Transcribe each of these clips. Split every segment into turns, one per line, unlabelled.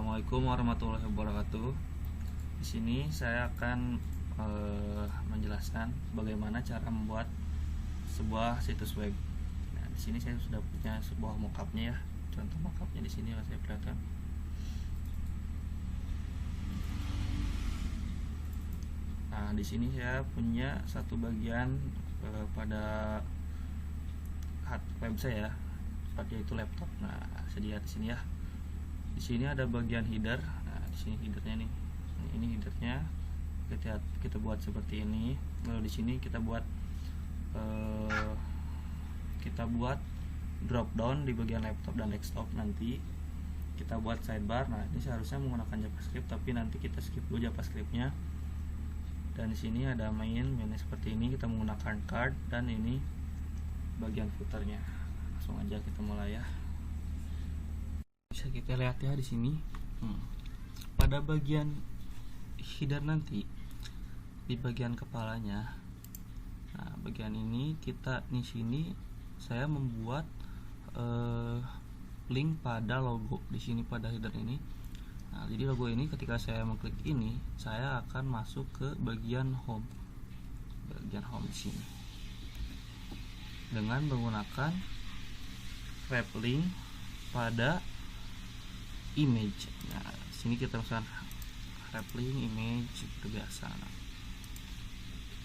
Assalamualaikum warahmatullahi wabarakatuh. Di sini saya akan menjelaskan bagaimana cara membuat sebuah situs web. Nah, di sini saya sudah punya sebuah mockupnya ya. Contoh mockupnya di sini saya perlihatkan. Nah, di sini saya punya satu bagian pada web saya, seperti itu laptop. Nah, saya lihat di sini ya. Di sini ada bagian header. Nah, di sini headernya nih. Ini headernya. Kita buat seperti ini. Lalu di sini kita buat drop down di bagian laptop dan desktop. Nanti kita buat sidebar. Nah, ini seharusnya menggunakan JavaScript, tapi nanti kita skip dulu JavaScriptnya. Dan di sini ada mainnya seperti ini. Kita menggunakan card, dan ini bagian footernya. Langsung aja kita mulai ya. Bisa kita lihat ya di sini. Pada bagian header nanti di bagian kepalanya. Nah, bagian ini kita di sini saya membuat link pada logo di sini pada header ini. Nah, jadi logo ini ketika saya mengklik ini, saya akan masuk ke bagian home. Bagian home di sini. Dengan menggunakan wrap link pada image. Nah, sini kita masukkan wrap link image seperti biasa.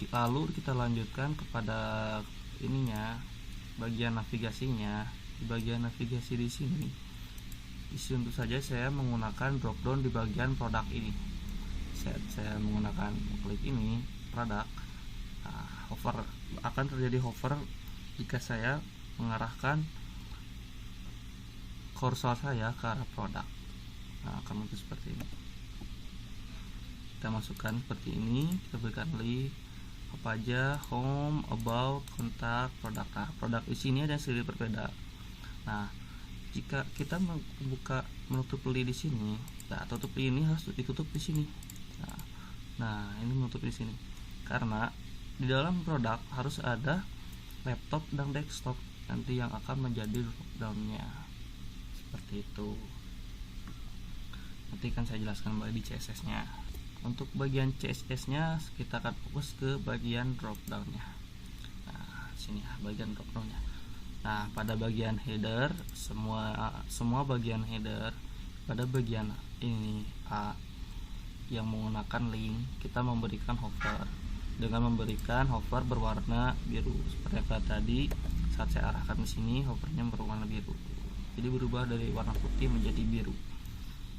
Lalu kita lanjutkan kepada ininya, bagian navigasinya. Di bagian navigasi di sini tentu saja saya menggunakan drop down di bagian produk ini. Saya menggunakan klik ini produk. Hover akan terjadi hover jika saya mengarahkan kursor saya ke arah produk. Nah, akan muncul seperti ini. Kita masukkan seperti ini, kita berikan link apa aja, home, about, kontak, produk. Nah, produk di sini ada sedikit berbeda. Nah, jika kita menutup link di sini, nah, tutup link ini harus ditutup di sini. Nah, ini menutup di sini. Karena di dalam produk harus ada laptop dan desktop nanti yang akan menjadi drop down-nya. Seperti itu. Nanti kan saya jelaskan kembali di CSS-nya. Untuk bagian CSS-nya kita akan fokus ke bagian drop down-nya. Nah, sini ya bagian drop down-nya. Nah, pada bagian header, semua bagian header pada bagian ini A yang menggunakan link, kita memberikan hover. Dengan memberikan hover berwarna biru seperti yang tadi saat saya arahkan ke sini, hovernya berwarna biru. Jadi berubah dari warna putih menjadi biru.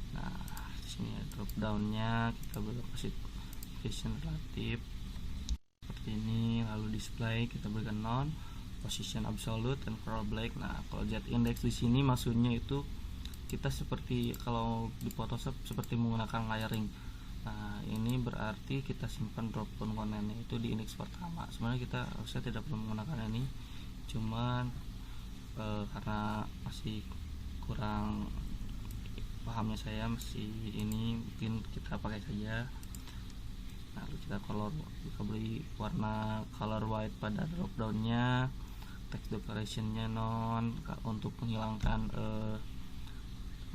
Nah, di sini drop down-nya kita kasih position relatif seperti ini, lalu display kita berikan none, position absolute, dan color black. Nah, kalau z index di sini maksudnya itu kita seperti kalau di Photoshop seperti menggunakan layering. Nah, ini berarti kita simpan drop down komponennya itu di indeks pertama. Sebenarnya kita harusnya tidak perlu menggunakan ini, cuman karena masih kurang pahamnya saya masih ini, mungkin kita pakai saja. Lalu kita beli warna color white pada drop downnya, text decorationnya non, untuk menghilangkan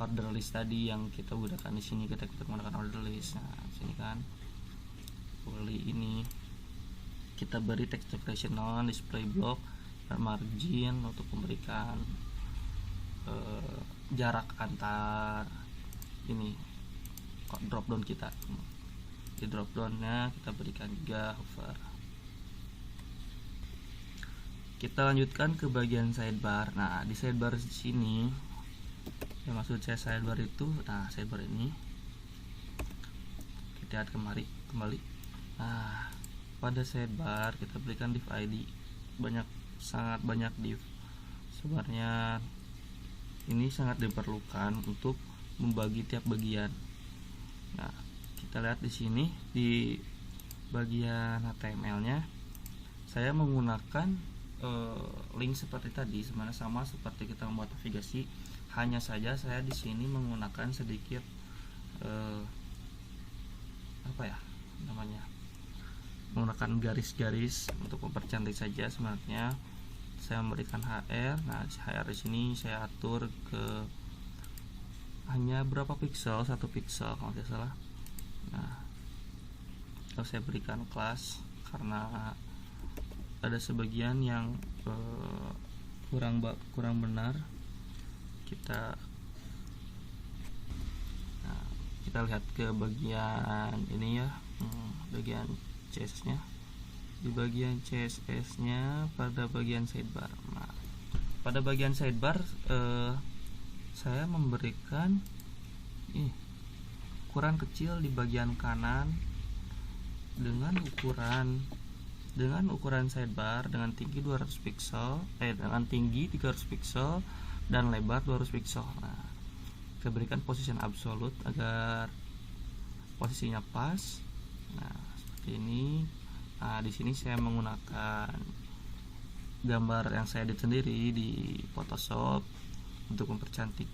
order list tadi yang kita gunakan di sini. Kita menggunakan order list. Nah, sini kan beli ini kita beri text decoration non, display block dan margin untuk memberikan jarak antar ini drop down kita. Di drop downnya kita berikan juga hover. Kita lanjutkan ke bagian sidebar. Nah, di sidebar di sini yang maksud saya sidebar itu, nah sidebar ini kita lihat kembali. Nah, pada sidebar kita berikan div ID, sangat banyak div. Sebenarnya ini sangat diperlukan untuk membagi tiap bagian. Nah, kita lihat di sini di bagian HTML-nya saya menggunakan link seperti tadi, sebenarnya sama seperti kita membuat navigasi. Hanya saja saya di sini menggunakan sedikit menggunakan garis-garis untuk mempercantik saja. Sebenarnya saya memberikan HR. Nah, HR di sini saya atur ke hanya berapa pixel, 1 pixel kalau tidak salah. Nah, kalau saya berikan kelas karena ada sebagian yang kurang benar. Kita lihat ke bagian ini ya, bagian CSS nya. Di bagian CSS nya pada bagian sidebar. Nah, pada bagian sidebar saya memberikan ukuran kecil di bagian kanan dengan ukuran sidebar dengan tinggi 200 pixel, dengan tinggi 300 pixel dan lebar 200 pixel. Nah, kita berikan position absolute agar posisinya pas. Nah, seperti ini. Nah, di sini saya menggunakan gambar yang saya edit sendiri di Photoshop untuk mempercantik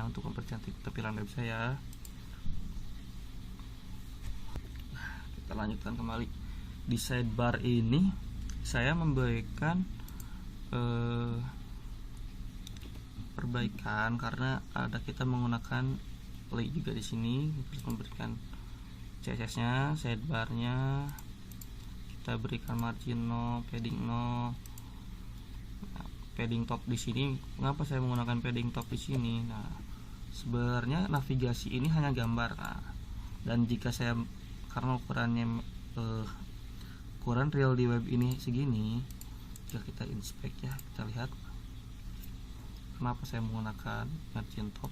untuk mempercantik tampilan web saya. Kita lanjutkan kembali. Di sidebar ini saya memberikan perbaikan karena kita menggunakan lay juga di sini. Terus memberikan CSS-nya, sidebar-nya kita berikan margin 0, padding 0. Nah, padding top di sini, mengapa saya menggunakan padding top di sini? Nah, sebenarnya navigasi ini hanya gambar. Nah, dan jika saya karena ukuran real di web ini segini, jika kita inspect ya, kita lihat kenapa saya menggunakan margin top.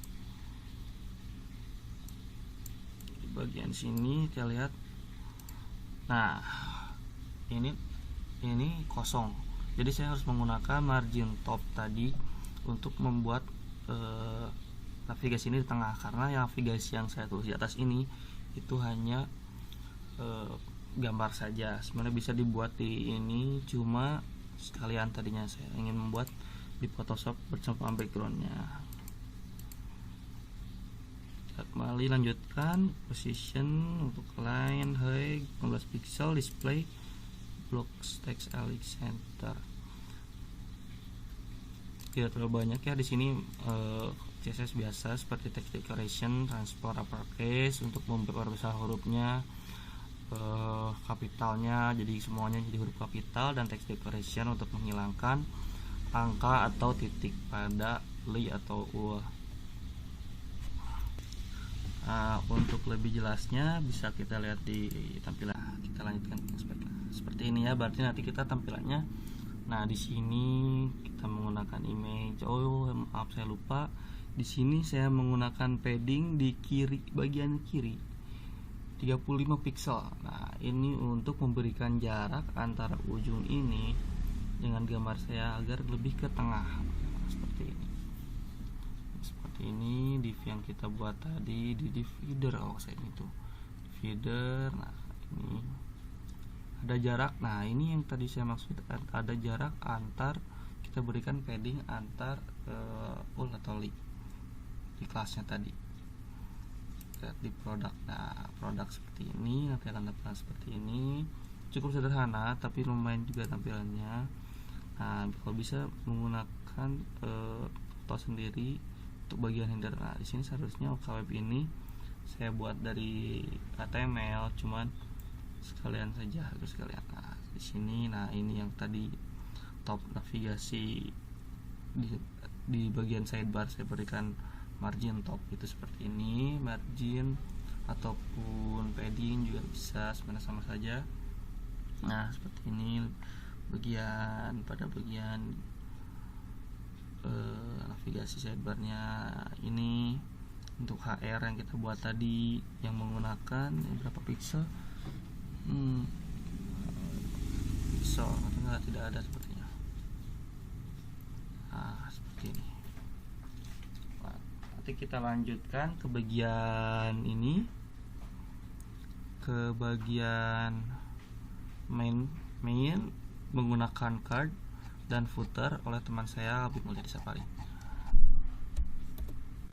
Di bagian sini kita lihat, nah ini kosong, jadi saya harus menggunakan margin top tadi untuk membuat navigasi ini di tengah, karena navigasi yang saya tulis di atas ini itu hanya gambar saja. Sebenarnya bisa dibuat di ini, cuma sekalian tadinya saya ingin membuat di Photoshop bersama backgroundnya. Kita kembali lanjutkan position untuk line height 15 pixel, display blocks text ellipse center. Tidak terlalu banyak ya di sini. CSS biasa seperti text decoration, transport uppercase untuk memperbesar hurufnya, kapitalnya jadi semuanya jadi huruf kapital, dan text decoration untuk menghilangkan angka atau titik pada li atau u. Untuk lebih jelasnya bisa kita lihat di tampilan. Kita lanjutkan seperti ini ya, berarti nanti kita tampilannya. Nah, di sini kita menggunakan image. Maaf saya lupa. Di sini saya menggunakan padding di bagian kiri 35 pixel. Nah, ini untuk memberikan jarak antara ujung ini dengan gambar saya agar lebih ke tengah. Nah, seperti ini div yang kita buat tadi di div feeder. Saya itu feeder. Nah, ini ada jarak. Nah, ini yang tadi saya maksud, ada jarak antar, kita berikan padding antar ul atau li di kelasnya tadi. Di produk. Nah, produk seperti ini, nanti akan tampilan seperti ini. Cukup sederhana tapi lumayan juga tampilannya. Nah, kalau bisa menggunakan foto sendiri untuk bagian header. Nah, di sini seharusnya web ini saya buat dari HTML, cuman sekalian saja harus sekalian. Nah, di sini, nah ini yang tadi top navigasi di bagian sidebar saya berikan margin top itu seperti ini, margin ataupun padding juga bisa, sebenarnya sama saja. Nah, seperti ini pada bagian navigasi sidebarnya. Ini untuk HR yang kita buat tadi yang menggunakan berapa pixel, pixel atau tidak ada sepertinya. Nah, seperti ini. Nanti kita lanjutkan ke bagian ini, ke bagian main menggunakan card dan footer oleh teman saya Habib Mulya di Safari.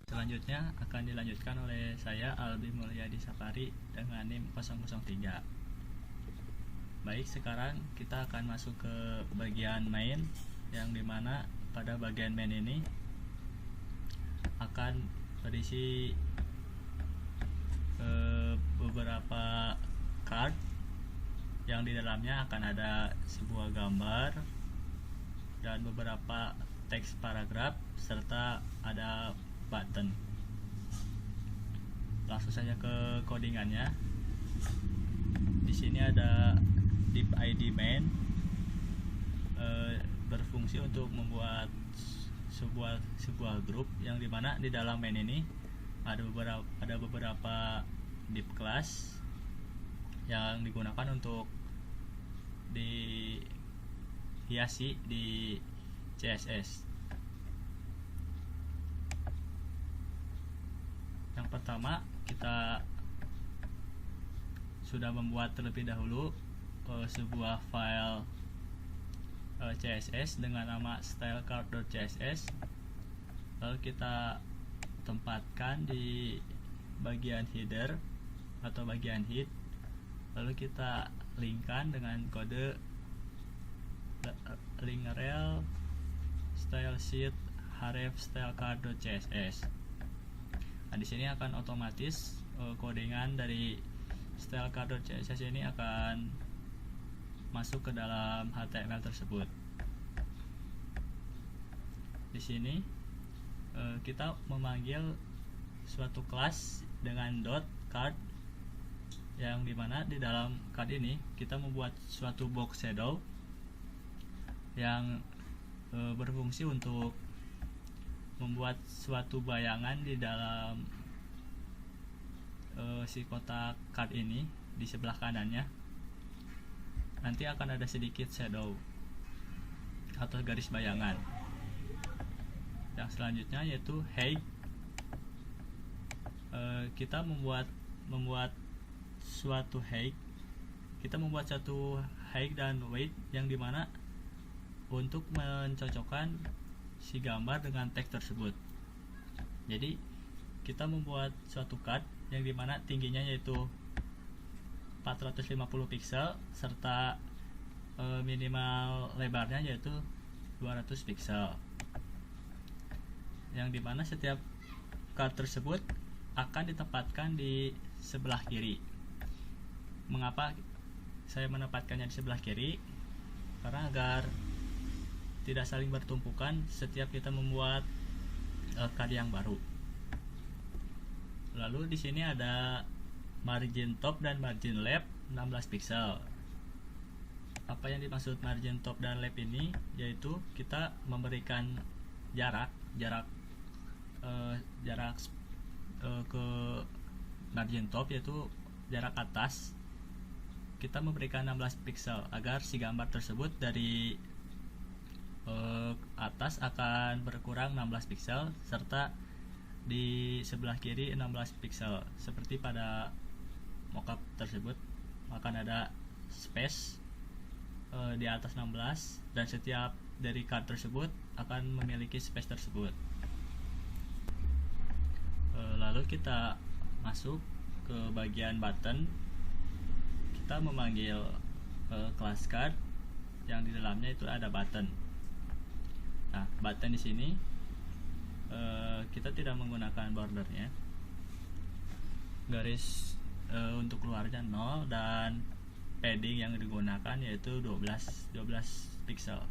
Selanjutnya akan dilanjutkan oleh saya Albi Mulya di Safari dengan NIM 003. Baik, sekarang kita akan masuk ke bagian main, yang dimana pada bagian main ini akan berisi beberapa card yang di dalamnya akan ada sebuah gambar dan beberapa teks paragraf serta ada button. Langsung saja ke codingannya. Di sini ada div id main, berfungsi untuk membuat sebuah grup yang dimana di dalam main ini ada beberapa div class yang digunakan untuk dihiasi di CSS. Yang pertama, kita sudah membuat terlebih dahulu sebuah file CSS dengan nama stylecard.css. Lalu kita tempatkan di bagian header atau bagian head. Lalu kita linkkan dengan kode link rel style sheet href stylecard.css. Nah, di sini akan otomatis codingan dari stylecard.css ini akan masuk ke dalam HTML tersebut. Di sini kita memanggil suatu kelas dengan .card, yang dimana di dalam card ini kita membuat suatu box shadow yang berfungsi untuk membuat suatu bayangan di dalam si kotak card ini. Di sebelah kanannya nanti akan ada sedikit shadow atau garis bayangan. Yang selanjutnya yaitu height. Kita membuat suatu height. Kita membuat satu height dan weight yang dimana untuk mencocokkan si gambar dengan teks tersebut. Jadi kita membuat suatu card yang dimana tingginya yaitu 450 pixel serta minimal lebarnya yaitu 200 pixel, yang dimana setiap card tersebut akan ditempatkan di sebelah kiri. Mengapa saya menempatkannya di sebelah kiri? Karena agar tidak saling bertumpukan setiap kita membuat card yang baru. Lalu di sini ada margin top dan margin left 16 pixel. Apa yang dimaksud margin top dan left ini? Yaitu kita memberikan jarak ke margin top, yaitu jarak atas. Kita memberikan 16 pixel agar si gambar tersebut dari atas akan berkurang 16 pixel serta di sebelah kiri 16 pixel. Seperti pada mockup tersebut akan ada space di atas 16 dan setiap dari card tersebut akan memiliki space tersebut. Lalu kita masuk ke bagian button. Kita memanggil class card yang di dalamnya itu ada button. Nah, button di sini kita tidak menggunakan bordernya. Garis untuk keluarnya 0 dan padding yang digunakan yaitu 12 pixel.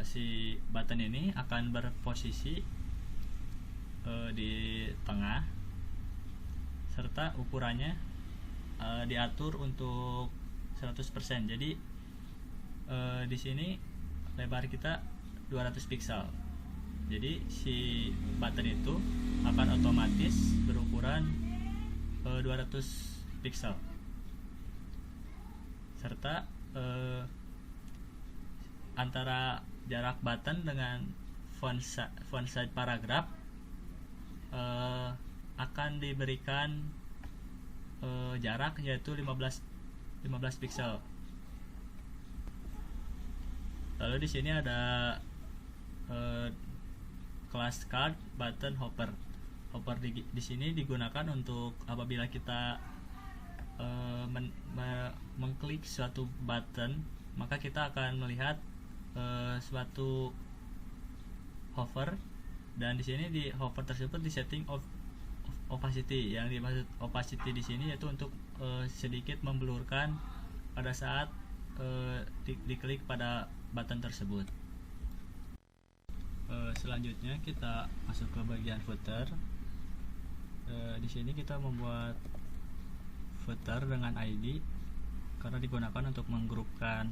Si button ini akan berposisi di tengah serta ukurannya diatur untuk 100%. Jadi di sini lebar kita 200 pixel. Jadi si button itu akan otomatis berukuran 200 pixel. Serta antara jarak button dengan font size paragraph akan diberikan jarak yaitu 15 pixel. Lalu di sini ada class card button hopper. Hopper di sini digunakan untuk apabila kita mengklik suatu button, maka kita akan melihat suatu hover, dan di sini di hover tersebut di setting opacity. Yang dimaksud opacity di sini yaitu untuk sedikit memblurkan pada saat diklik pada button tersebut. Selanjutnya kita masuk ke bagian footer. Di sini kita membuat footer dengan ID karena digunakan untuk menggrupkan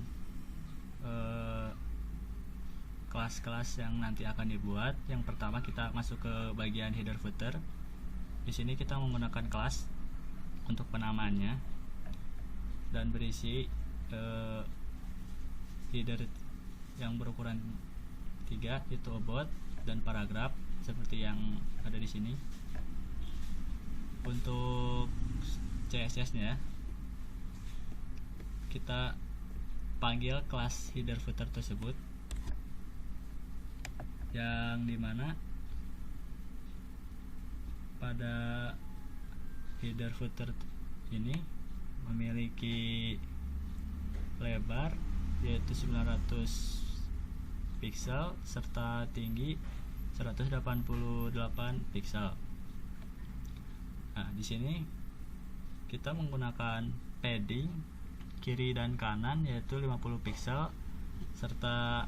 kelas-kelas yang nanti akan dibuat. Yang pertama kita masuk ke bagian header footer. Di sini kita menggunakan kelas untuk penamaannya dan berisi header yang berukuran 3, itu about dan paragraf seperti yang ada di sini. Untuk CSS-nya kita panggil kelas header footer tersebut, yang dimana pada header footer ini memiliki lebar yaitu 900 pixel serta tinggi 188 pixel. Nah, di sini kita menggunakan padding kiri dan kanan yaitu 50 pixel serta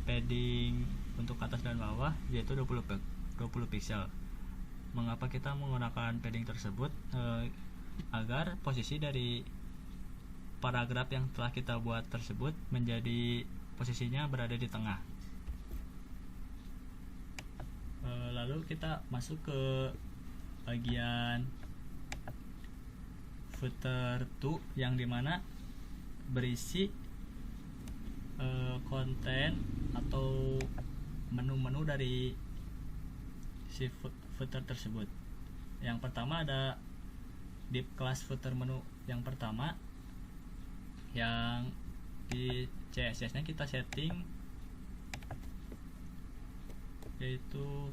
padding untuk atas dan bawah yaitu 20 pixel. Mengapa kita menggunakan padding tersebut? Agar posisi dari paragraf yang telah kita buat tersebut menjadi posisinya berada di tengah. Lalu kita masuk ke bagian footer 2 yang dimana berisi konten atau menu-menu dari si footer tersebut. Yang pertama ada div class footer menu yang pertama, yang di CSS nya kita setting yaitu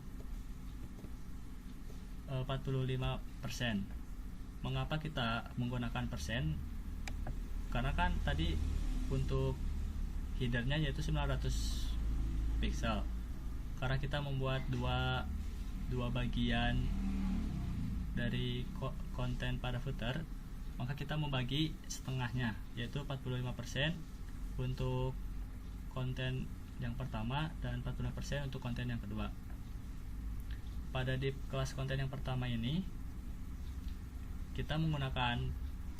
45%. Mengapa kita menggunakan persen? Karena kan tadi untuk headernya yaitu 900 pixel. Karena kita membuat dua bagian dari konten pada footer, maka kita membagi setengahnya yaitu 45% untuk konten yang pertama dan 45% untuk konten yang kedua. Pada div kelas konten yang pertama ini kita menggunakan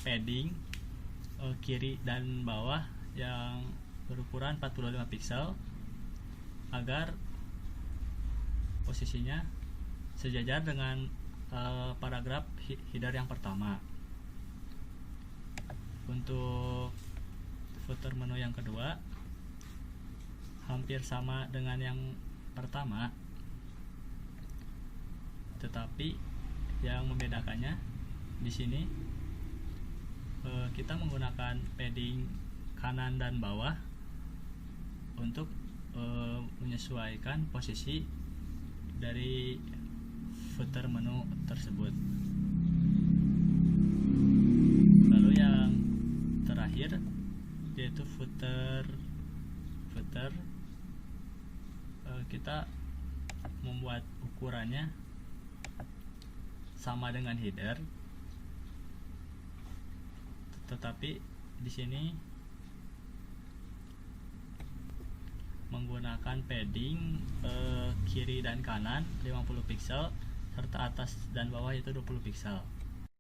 padding kiri dan bawah yang berukuran 45 pixel agar posisinya sejajar dengan paragraf header yang pertama. Untuk footer menu yang kedua hampir sama dengan yang pertama, tetapi yang membedakannya di sini kita menggunakan padding kanan dan bawah untuk menyesuaikan posisi dari footer menu tersebut. Lalu yang terakhir yaitu footer kita membuat ukurannya sama dengan header, tetapi di sini menggunakan padding kiri dan kanan 50 pixel serta atas dan bawah itu 20 pixel.